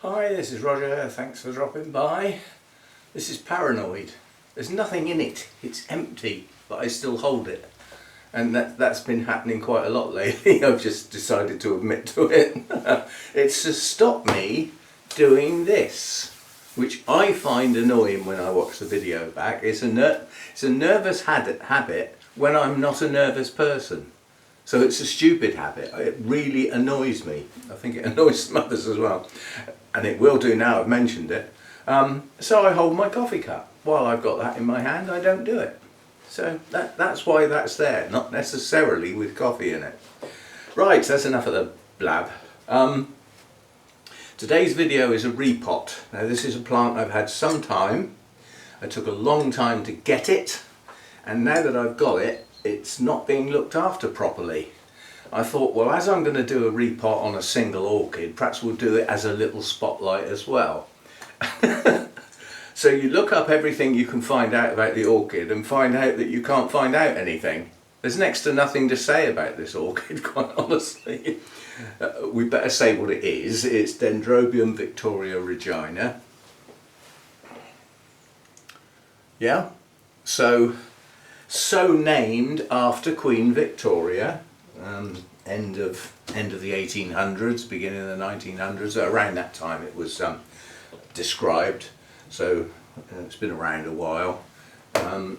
Hi, this is Roger, thanks for dropping by. This is Paranoid. There's nothing in it, it's empty, but I still hold it. And that's been happening quite a lot lately. I've just decided to admit to it. It's to stop me doing this, which I find annoying when I watch the video back. It's a nervous habit when I'm not a nervous person. So it's a stupid habit. It really annoys me. I think it annoys some others as well. And it will do now I've mentioned it. So I hold my coffee cup. While I've got that in my hand, I don't do it. So that's why that's there, not necessarily with coffee in it. Right, that's enough of the blab. Today's video is a repot. Now this is a plant I've had some time. It took a long time to get it, and now that I've got it, it's not being looked after properly. I thought, well, as I'm going to do a repot on a single orchid, perhaps we'll do it as a little spotlight as well. So you look up everything you can find out about the orchid and find out that you can't find out anything. There's next to nothing to say about this orchid, quite honestly. We better say what it is. It's Dendrobium victoria-reginae. Yeah, so named after Queen Victoria. End of the 1800s, beginning of the 1900s. Around that time it was described. So it's been around a while. So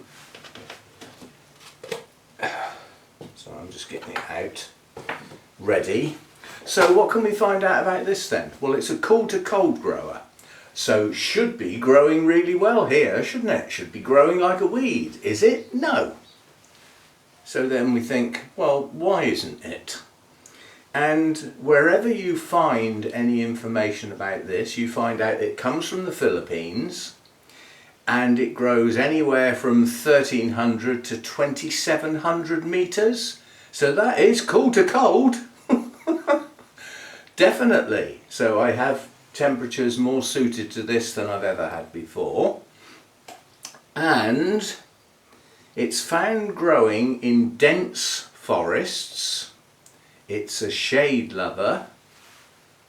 I'm just getting it out, ready. So what can we find out about this then? Well, it's a cool to cold grower. So should be growing really well here, shouldn't it? Should be growing like a weed. Is it? No. So then we think, well, why isn't it? And wherever you find any information about this, you find out it comes from the Philippines and it grows anywhere from 1300 to 2700 meters. So that is cool to cold. Definitely. So I have temperatures more suited to this than I've ever had before. And it's found growing in dense forests. It's a shade lover.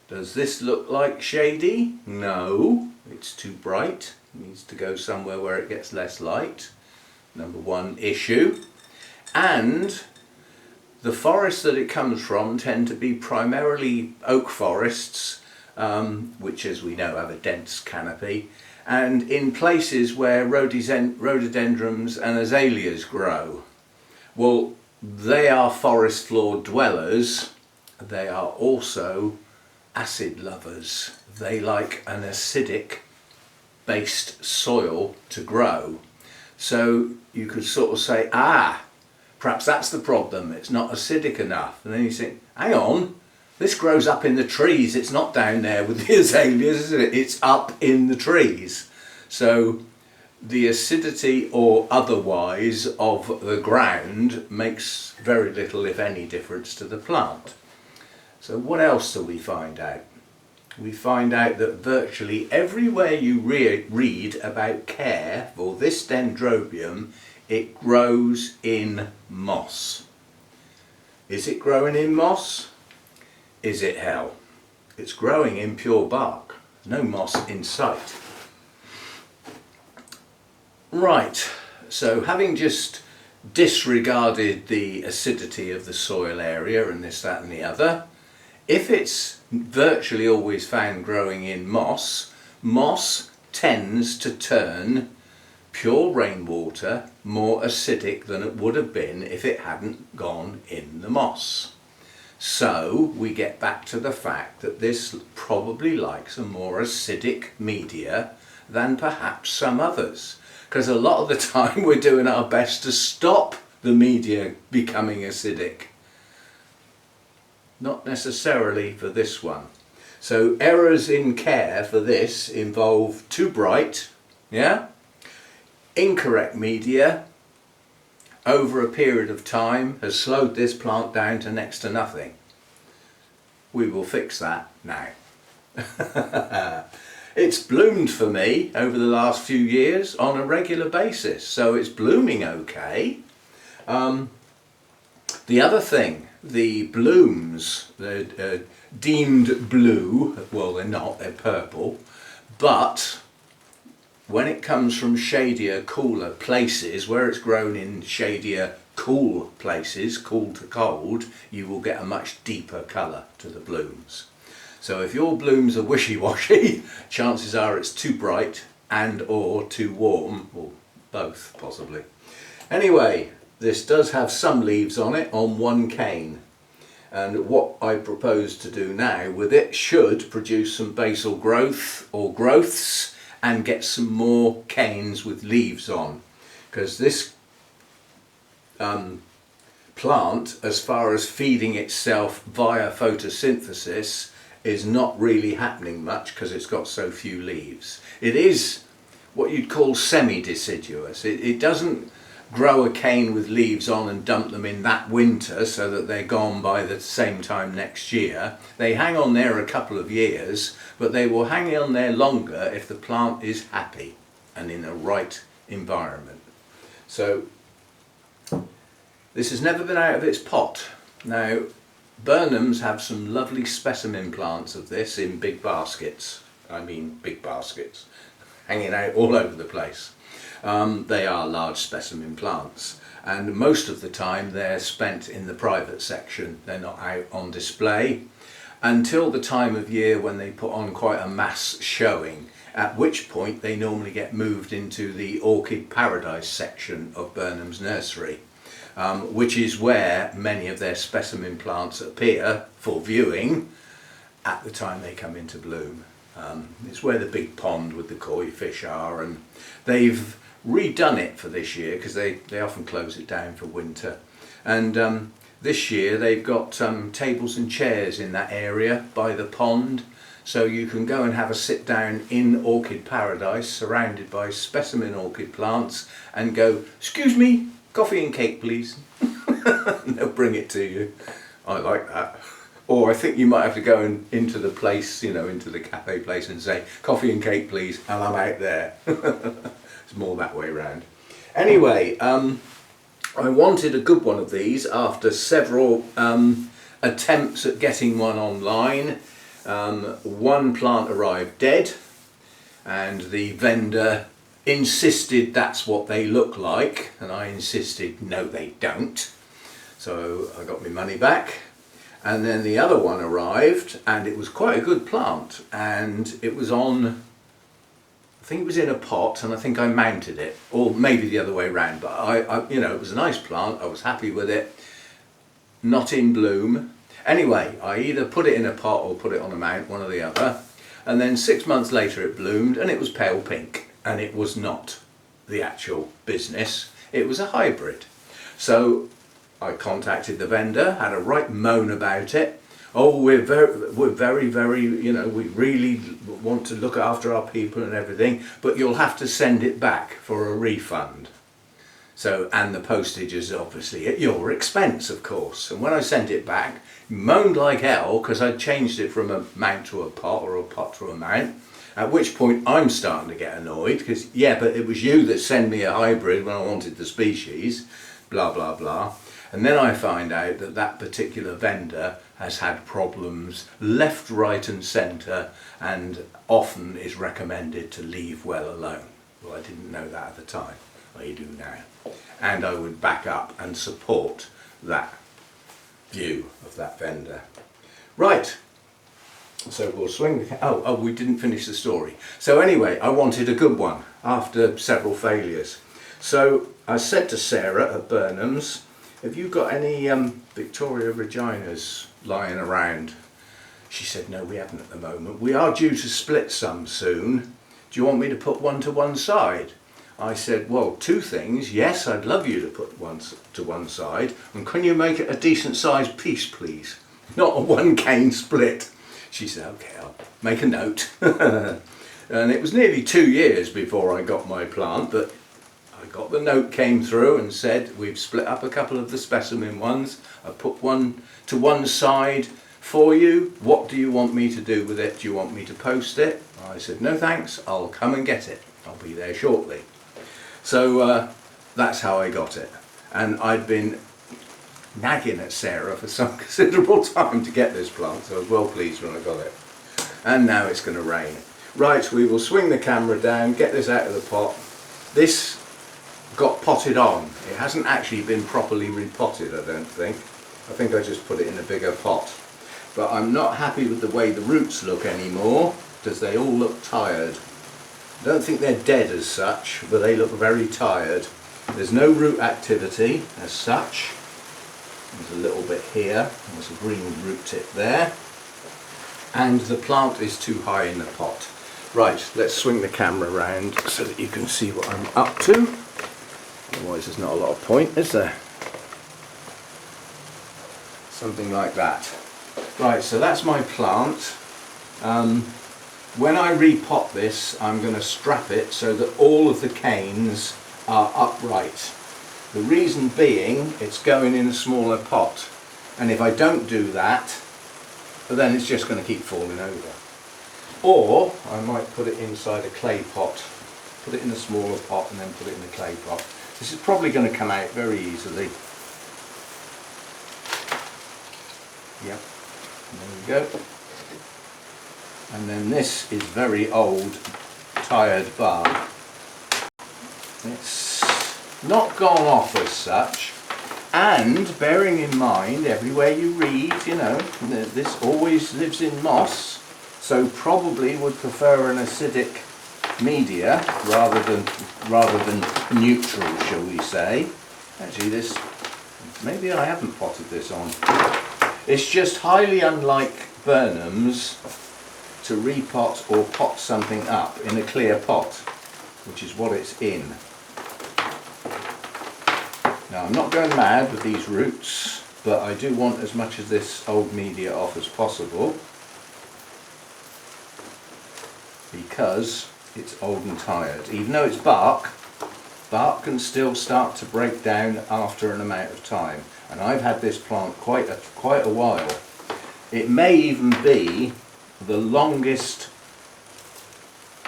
Does this look like shady? No, it's too bright. It needs to go somewhere where it gets less light. Number one issue. And the forests that it comes from tend to be primarily oak forests, which, as we know, have a dense canopy, and in places where rhododendrons and azaleas grow. Well, they are forest floor dwellers. They are also acid lovers. They like an acidic based soil to grow. So you could sort of say, perhaps that's the problem, it's not acidic enough. And then you think, hang on, this grows up in the trees, it's not down there with the azaleas, is it? It's up in the trees. So the acidity or otherwise of the ground makes very little, if any, difference to the plant. So what else do we find out? We find out that virtually everywhere you read about care for this Dendrobium, it grows in moss. Is it growing in moss? Is it hell? It's growing in pure bark. No moss in sight. Right, so having just disregarded the acidity of the soil area and this, that and the other, if it's virtually always found growing in moss, moss tends to turn pure rainwater more acidic than it would have been if it hadn't gone in the moss. So we get back to the fact that this probably likes a more acidic media than perhaps some others. Because a lot of the time we're doing our best to stop the media becoming acidic. Not necessarily for this one. So errors in care for this involve too bright, incorrect media, over a period of time has slowed this plant down to next to nothing. We will fix that now. It's bloomed for me over the last few years on a regular basis, so it's blooming okay. The other thing, the blooms, the deemed blue. Well, they're not, they're purple. But when it comes from shadier, cooler places, where it's grown in shadier, cool places, cool to cold, you will get a much deeper colour to the blooms. So if your blooms are wishy-washy, chances are it's too bright and or too warm, or both possibly. Anyway, this does have some leaves on it on one cane, and what I propose to do now with it should produce some basal growth or growths and get some more canes with leaves on, because this plant, as far as feeding itself via photosynthesis, is not really happening much because it's got so few leaves. It is what you'd call semi-deciduous. It doesn't grow a cane with leaves on and dump them in that winter so that they're gone by the same time next year. They hang on there a couple of years, but they will hang on there longer if the plant is happy and in a right environment. So this has never been out of its pot. Now, Burnham's have some lovely specimen plants of this in big baskets. I mean big baskets, hanging out all over the place. They are large specimen plants, and most of the time they're spent in the private section. They're not out on display until the time of year when they put on quite a mass showing, at which point they normally get moved into the Orchid Paradise section of Burnham's nursery. Which is where many of their specimen plants appear for viewing at the time they come into bloom. It's where the big pond with the koi fish are, and they've redone it for this year because they often close it down for winter. And this year they've got tables and chairs in that area by the pond, so you can go and have a sit down in Orchid Paradise surrounded by specimen orchid plants and go, "Excuse me, coffee and cake please." They'll bring it to you. I like that. Or I think you might have to go into the place, you know, into the cafe place and say, "Coffee and cake please," and I'm out there. It's more that way round. Anyway, I wanted a good one of these after several attempts at getting one online. One plant arrived dead, and the vendor insisted that's what they look like, and I insisted no they don't. So I got my money back, and then the other one arrived, and it was quite a good plant, and it was on, I think it was in a pot, and I think I mounted it, or maybe the other way around, but I you know, it was a nice plant, I was happy with it. Not in bloom. Anyway, I either put it in a pot or put it on a mount, one or the other, and then 6 months later it bloomed, and it was pale pink. And it was not the actual business, it was a hybrid. So I contacted the vendor, had a right moan about it. "Oh, we're very, you know, we really want to look after our people and everything, but you'll have to send it back for a refund." So, and the postage is obviously at your expense, of course. And when I sent it back, moaned like hell because I'd changed it from a mount to a pot, or a pot to a mount. At which point I'm starting to get annoyed because, yeah, but it was you that sent me a hybrid when I wanted the species, blah, blah, blah. And then I find out that that particular vendor has had problems left, right and centre, and often is recommended to leave well alone. Well, I didn't know that at the time. I do now. And I would back up and support that view of that vendor. Right. So we'll swing the... Oh, we didn't finish the story. So anyway, I wanted a good one after several failures. So I said to Sarah at Burnham's, "Have you got any victoria-reginaes lying around?" She said, "No, we haven't at the moment. We are due to split some soon. Do you want me to put one to one side?" I said, "Well, two things. Yes, I'd love you to put one to one side. And can you make it a decent sized piece, please? Not a one cane split." She said, "Okay, I'll make a note." And it was nearly 2 years before I got my plant, but I got the note, came through and said, "We've split up a couple of the specimen ones. I put one to one side for you. What do you want me to do with it? Do you want me to post it?" I said, "No thanks, I'll come and get it. I'll be there shortly." So that's how I got it. And I'd been nagging at Sarah for some considerable time to get this plant, so I was well pleased when I got it. And now it's going to rain. Right, we will swing the camera down, get this out of the pot. This got potted on. It hasn't actually been properly repotted, I don't think. I think I just put it in a bigger pot. But I'm not happy with the way the roots look anymore, because they all look tired. I don't think they're dead as such, but they look very tired. There's no root activity as such. There's a little bit here, there's a green root tip there. And the plant is too high in the pot. Right, let's swing the camera around so that you can see what I'm up to. Otherwise there's not a lot of point, is there? Something like that. Right, so that's my plant. When I repot this, I'm going to strap it so that all of the canes are upright. The reason being, it's going in a smaller pot. And if I don't do that, then it's just going to keep falling over. Or I might put it inside a clay pot, put it in a smaller pot and then put it in a clay pot. This is probably going to come out very easily. Yep, there we go. And then this is very old, tired bark. It's not gone off as such, and bearing in mind everywhere you read, you know, this always lives in moss, so probably would prefer an acidic media rather than neutral, shall we say. Actually, this, maybe I haven't potted this on. It's just highly unlike Burnham's to repot or pot something up in a clear pot, which is what it's in. Now I'm not going mad with these roots, but I do want as much of this old media off as possible because it's old and tired. Even though it's bark, bark can still start to break down after an amount of time. And I've had this plant quite a while. It may even be the longest,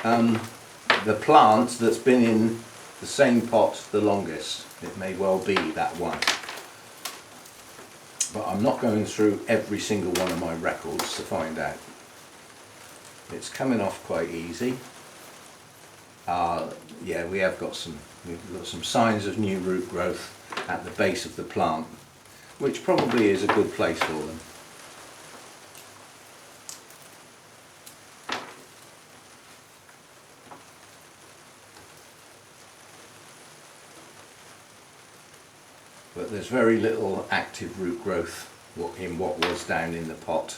the plant that's been in the same pot the longest. It may well be that one. But I'm not going through every single one of my records to find out. It's coming off quite easy. Yeah, we've got some signs of new root growth at the base of the plant, which probably is a good place for them. But there's very little active root growth in what was down in the pot.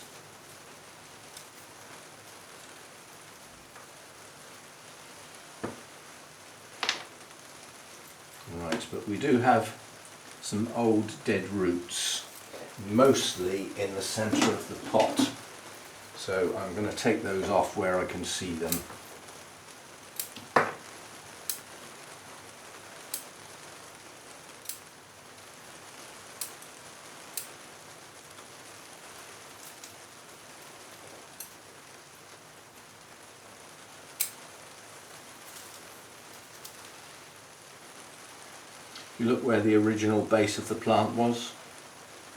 Right, but we do have some old dead roots, mostly in the centre of the pot. So I'm going to take those off where I can see them. You look where the original base of the plant was,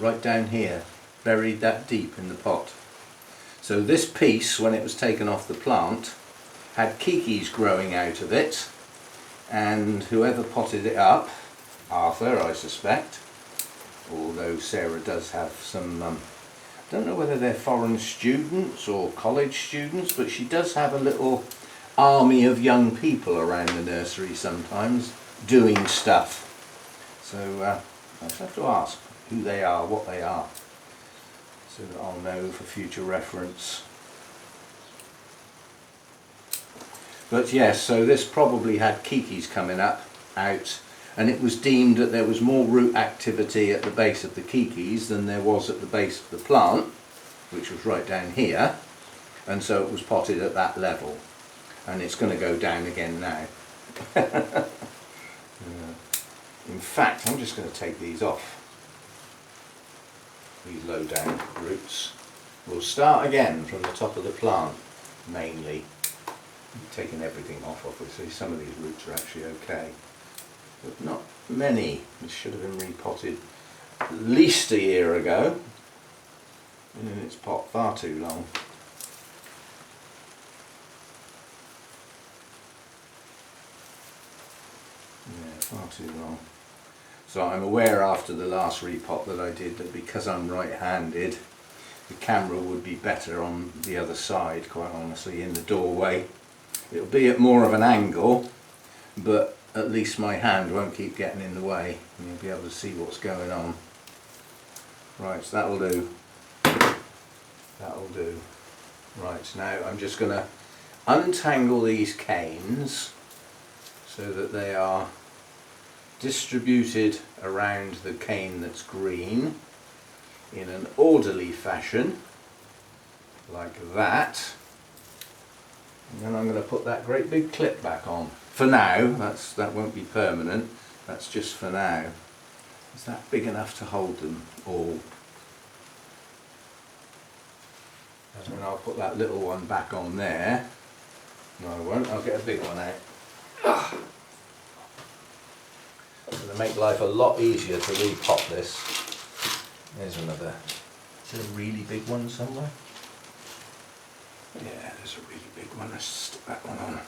right down here, buried that deep in the pot. So this piece, when it was taken off the plant, had kikis growing out of it, and whoever potted it up, Arthur I suspect, although Sarah does have some, I don't know whether they're foreign students or college students, but she does have a little army of young people around the nursery sometimes doing stuff. So I just have to ask who they are, what they are, so that I'll know for future reference. But yes, so this probably had kikis coming out, and it was deemed that there was more root activity at the base of the kikis than there was at the base of the plant, which was right down here, and so it was potted at that level, and it's going to go down again now. In fact, I'm just going to take these off, these low down roots. We'll start again from the top of the plant, mainly. I'm taking everything off, obviously. Some of these roots are actually okay, but not many. This should have been repotted at least a year ago. Been in its pot far too long. Yeah, far too long. So I'm aware after the last repot that I did that because I'm right-handed, the camera would be better on the other side, quite honestly, in the doorway. It'll be at more of an angle, but at least my hand won't keep getting in the way and you'll be able to see what's going on. Right, so that'll do. That'll do. Right, now I'm just going to untangle these canes so that they are distributed around the cane that's green in an orderly fashion, like that. And then I'm going to put that great big clip back on. For now, that won't be permanent, that's just for now. Is that big enough to hold them all? And then I'll put that little one back on there. No, I won't, I'll get a big one out. It's going to make life a lot easier to repot this. There's another. Is there a really big one somewhere? Yeah, there's a really big one. Let's stick that one on.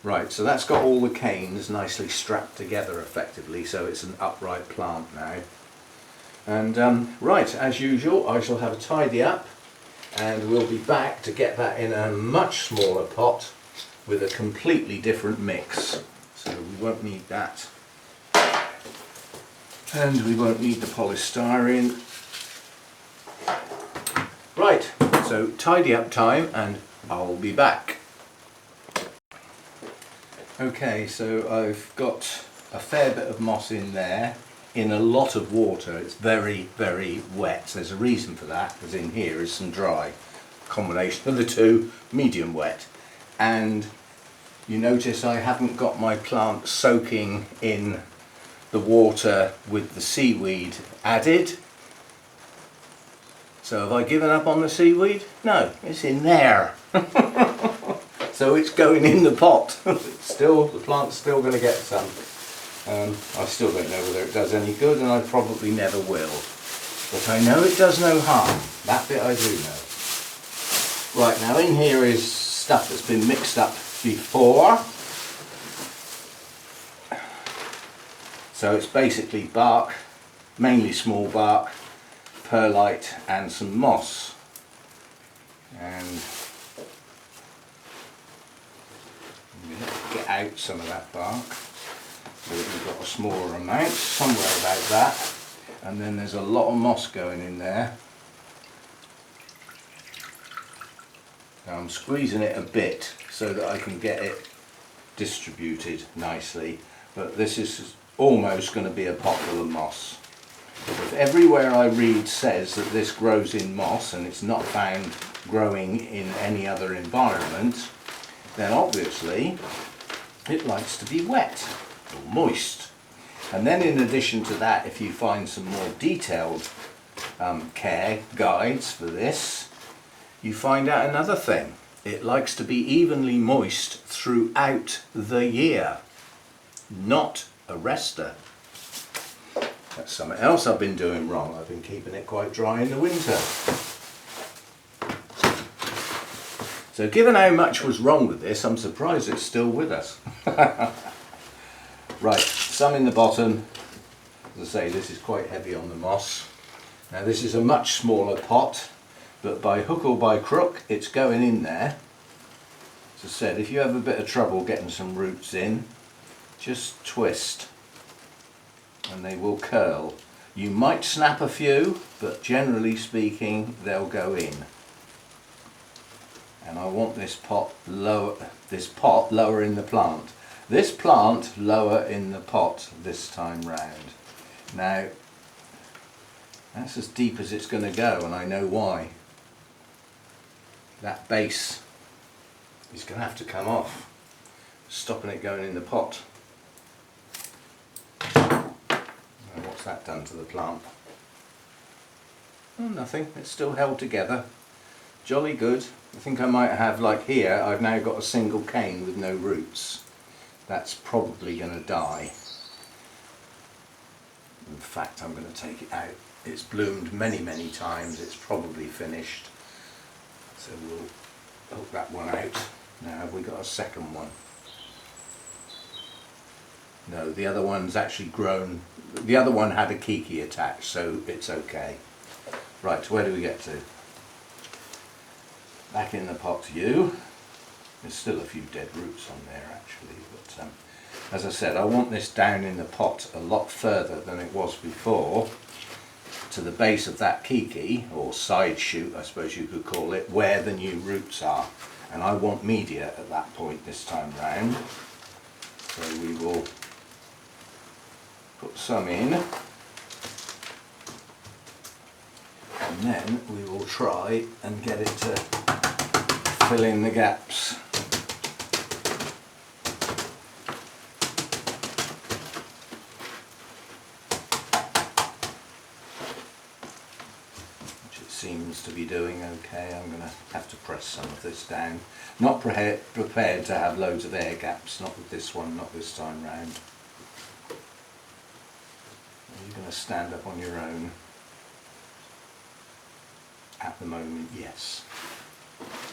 Right, so that's got all the canes nicely strapped together effectively, so it's an upright plant now. And right, as usual, I shall have a tidy up and we'll be back to get that in a much smaller pot with a completely different mix. So we won't need that. And we won't need the polystyrene. Right, so tidy up time and I'll be back. Okay, so I've got a fair bit of moss in there, in a lot of water. It's very, very wet. There's a reason for that, because in here is some dry. Combination of the two, medium wet. And you notice I haven't got my plant soaking in the water with the seaweed added. So have I given up on the seaweed? No, it's in there. So it's going in the pot. The plant's still going to get some. I still don't know whether it does any good, and I probably never will. But I know it does no harm. That bit I do know. Right, now in here is stuff that's been mixed up before. So it's basically bark, mainly small bark, perlite and some moss. And I'm going to get out some of that bark so that we've got a smaller amount, somewhere about that. And then there's a lot of moss going in there. Now I'm squeezing it a bit so that I can get it distributed nicely, but this is almost going to be a pot full of moss. If everywhere I read says that this grows in moss and it's not found growing in any other environment, then obviously it likes to be wet or moist. And then in addition to that, if you find some more detailed care guides for this, you find out another thing. It likes to be evenly moist throughout the year, not a rester. That's something else I've been doing wrong. I've been keeping it quite dry in the winter. So given how much was wrong with this, I'm surprised it's still with us. Right, some in the bottom. As I say, this is quite heavy on the moss. Now this is a much smaller pot, but by hook or by crook it's going in there. As I said, if you have a bit of trouble getting some roots in, just twist and they will curl. You might snap a few, but generally speaking they'll go in. And I want this pot lower in the plant. This plant lower in the pot this time round. Now that's as deep as it's going to go, and I know why. That base is going to have to come off, stopping it going in the pot. Now, what's that done to the plant? Oh, nothing, it's still held together. Jolly good. I think I might have, like here, I've now got a single cane with no roots. That's probably going to die. In fact, I'm going to take it out. It's bloomed many times. It's probably finished. So we'll hook that one out. Now, have we got a second one? No, the other one's actually grown. The other one had a kiki attached, so it's okay. Right, where do we get to? Back in the pot to you. There's still a few dead roots on there actually, but as I said, I want this down in the pot a lot further than it was before, to the base of that kiki, or side shoot I suppose you could call it, where the new roots are. And I want media at that point this time round. So we will put some in, and then we will try and get it to fill in the gaps. Which it seems to be doing okay. I'm going to have to press some of this down. Not prepared to have loads of air gaps, not with this one, not this time round. You're going to stand up on your own. At the moment, yes.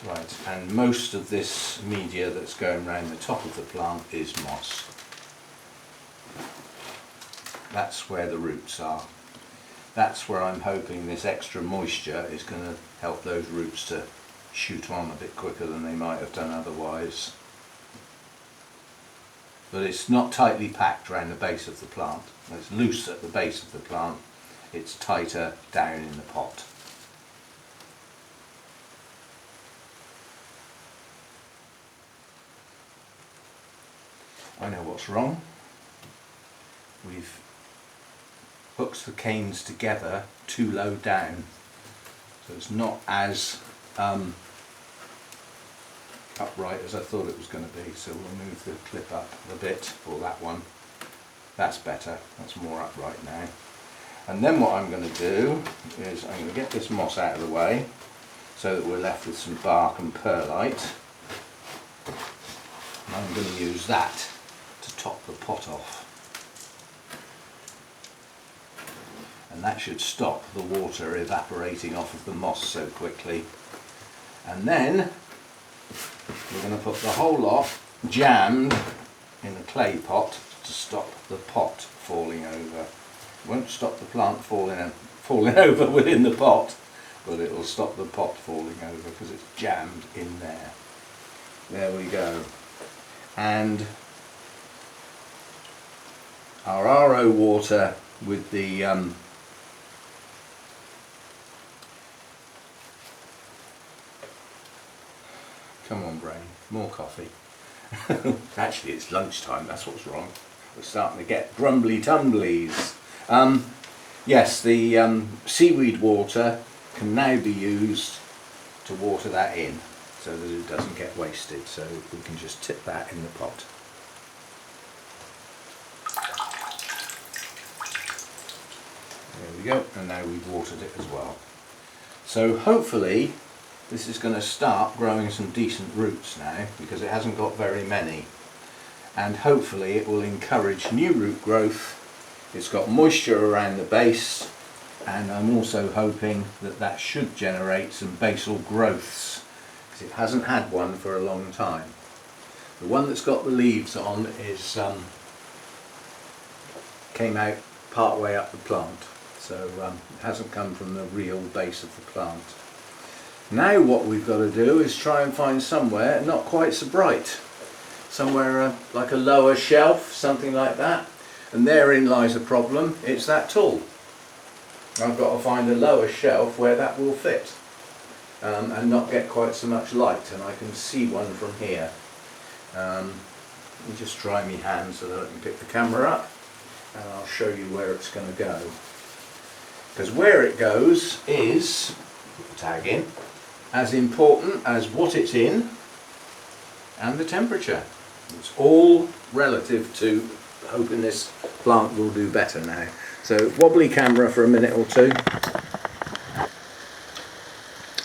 Right, and most of this media that's going around the top of the plant is moss. That's where the roots are. That's where I'm hoping this extra moisture is going to help those roots to shoot on a bit quicker than they might have done otherwise. But it's not tightly packed around the base of the plant. It's loose at the base of the plant. It's tighter down in the pot. I know what's wrong. We've hooked the canes together too low down, so it's not as upright as I thought it was going to be. So we'll move the clip up a bit, or that one. That's better, that's more upright now. And then what I'm going to do is I'm going to get this moss out of the way so that we're left with some bark and perlite. And I'm going to use that to top the pot off. And that should stop the water evaporating off of the moss so quickly. And then we're going to put the whole lot jammed in a clay pot to stop the pot falling over. It won't stop the plant falling over within the pot, but it will stop the pot falling over because it's jammed in there. There we go. And our RO water with the come on brain, more coffee. Actually it's lunchtime, that's what's wrong. We're starting to get grumbly tumblies. Yes, the seaweed water can now be used to water that in so that it doesn't get wasted. So we can just tip that in the pot. There we go, and now we've watered it as well. So hopefully this is going to start growing some decent roots now, because it hasn't got very many. And hopefully it will encourage new root growth. It's got moisture around the base, and I'm also hoping that that should generate some basal growths, because it hasn't had one for a long time. The one that's got the leaves on is came out part way up the plant, so it hasn't come from the real base of the plant. Now what we've got to do is try and find somewhere not quite so bright, somewhere like a lower shelf, something like that, and therein lies a problem. It's that tall. I've got to find a lower shelf where that will fit and not get quite so much light, and I can see one from here. Let me just try my hand so that I can pick the camera up, and I'll show you where it's going to go. Because where it goes is, put the tag in, as important as what it's in and the temperature. It's all relative to hoping this plant will do better now. So wobbly camera for a minute or two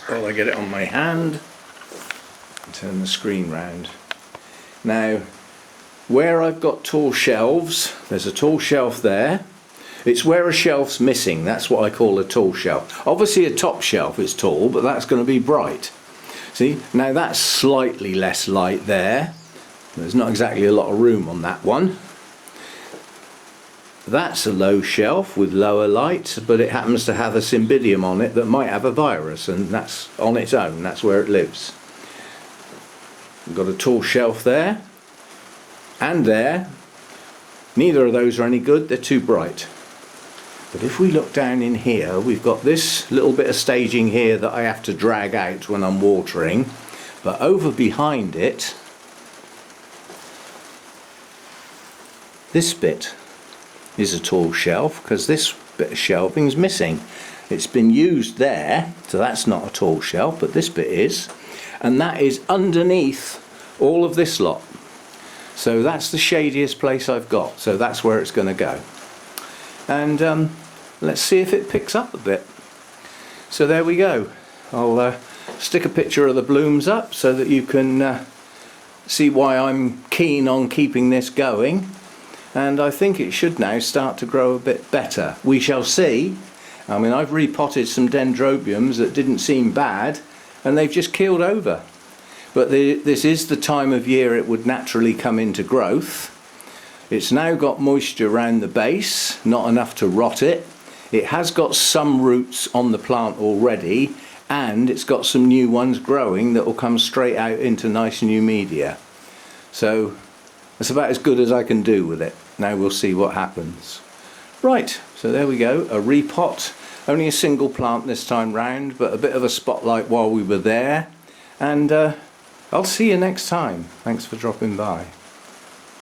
while I get it on my hand and turn the screen round. Now where I've got tall shelves, there's a tall shelf there, It's where a shelf's missing, that's what I call a tall shelf. Obviously a top shelf is tall, but that's going to be bright. See, now that's slightly less light there. There's not exactly a lot of room on that one. That's a low shelf with lower light, but it happens to have a cymbidium on it that might have a virus, and that's on its own, that's where it lives. We've got a tall shelf there, and there. Neither of those are any good, they're too bright. But if we look down in here, we've got this little bit of staging here that I have to drag out when I'm watering, but over behind it, this bit is a tall shelf because this bit of shelving is missing. It's been used there, so that's not a tall shelf, but this bit is, and that is underneath all of this lot. So that's the shadiest place I've got, so that's where it's going to go. And let's see if it picks up a bit. So there we go. I'll stick a picture of the blooms up so that you can see why I'm keen on keeping this going. And I think it should now start to grow a bit better. We shall see. I mean, I've repotted some Dendrobiums that didn't seem bad, and they've just keeled over. But this is the time of year it would naturally come into growth. It's now got moisture around the base, not enough to rot it. It has got some roots on the plant already, and it's got some new ones growing that will come straight out into nice new media. So that's about as good as I can do with it. Now we'll see what happens. Right, so there we go, a repot. Only a single plant this time round, but a bit of a spotlight while we were there. And I'll see you next time. Thanks for dropping by.